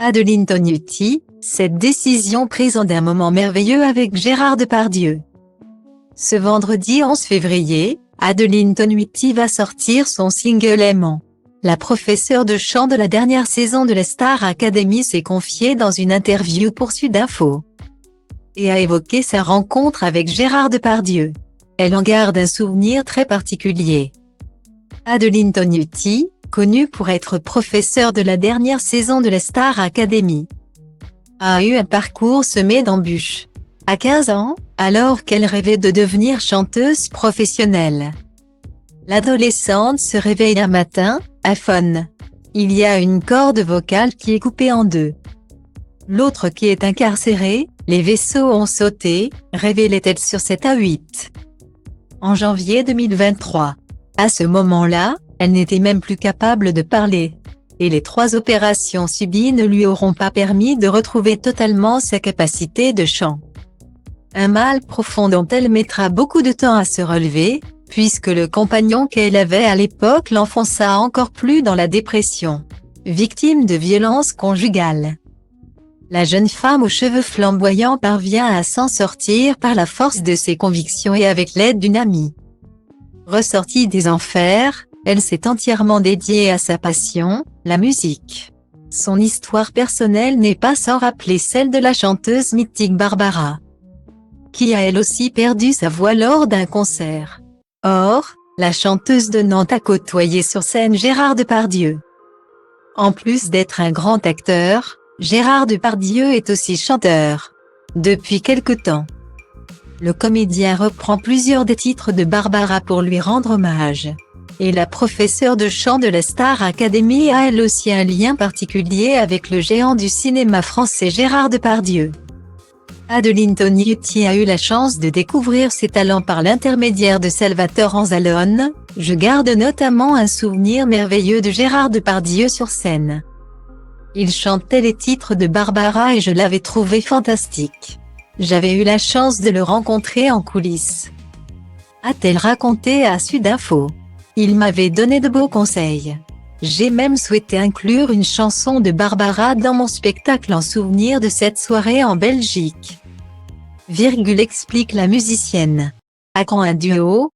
Adeline Tognuti, cette décision prise en un moment merveilleux avec Gérard Depardieu. Ce vendredi 11 février, Adeline Tognuti va sortir son single Aimant. La professeure de chant de la dernière saison de la Star Academy s'est confiée dans une interview pour Sudinfo et a évoqué sa rencontre avec Gérard Depardieu. Elle en garde un souvenir très particulier. Adeline Tognuti, connue pour être professeure de la dernière saison de la Star Academy, a eu un parcours semé d'embûches. À 15 ans, alors qu'elle rêvait de devenir chanteuse professionnelle, l'adolescente se réveille un matin, aphone. Il y a une corde vocale qui est coupée en deux. L'autre qui est incarcérée, les vaisseaux ont sauté, révélait-elle sur 7 à 8. En janvier 2023. À ce moment-là, elle n'était même plus capable de parler. Et les 3 opérations subies ne lui auront pas permis de retrouver totalement sa capacité de chant. Un mal profond dont elle mettra beaucoup de temps à se relever, puisque le compagnon qu'elle avait à l'époque l'enfonça encore plus dans la dépression. Victime de violences conjugales, la jeune femme aux cheveux flamboyants parvient à s'en sortir par la force de ses convictions et avec l'aide d'une amie. Ressortie des enfers, elle s'est entièrement dédiée à sa passion, la musique. Son histoire personnelle n'est pas sans rappeler celle de la chanteuse mythique Barbara, qui a elle aussi perdu sa voix lors d'un concert. Or, la chanteuse de Nantes a côtoyé sur scène Gérard Depardieu. En plus d'être un grand acteur, Gérard Depardieu est aussi chanteur. Depuis quelque temps, le comédien reprend plusieurs des titres de Barbara pour lui rendre hommage. Et la professeure de chant de la Star Academy a elle aussi un lien particulier avec le géant du cinéma français Gérard Depardieu. Adeline Tognuti a eu la chance de découvrir ses talents par l'intermédiaire de Salvatore Anzalone. Je garde notamment un souvenir merveilleux de Gérard Depardieu sur scène. Il chantait les titres de Barbara et je l'avais trouvé fantastique. J'avais eu la chance de le rencontrer en coulisses, a-t-elle raconté à Sudinfo. Il m'avait donné de beaux conseils. J'ai même souhaité inclure une chanson de Barbara dans mon spectacle en souvenir de cette soirée en Belgique. Explique la musicienne. À quand un duo?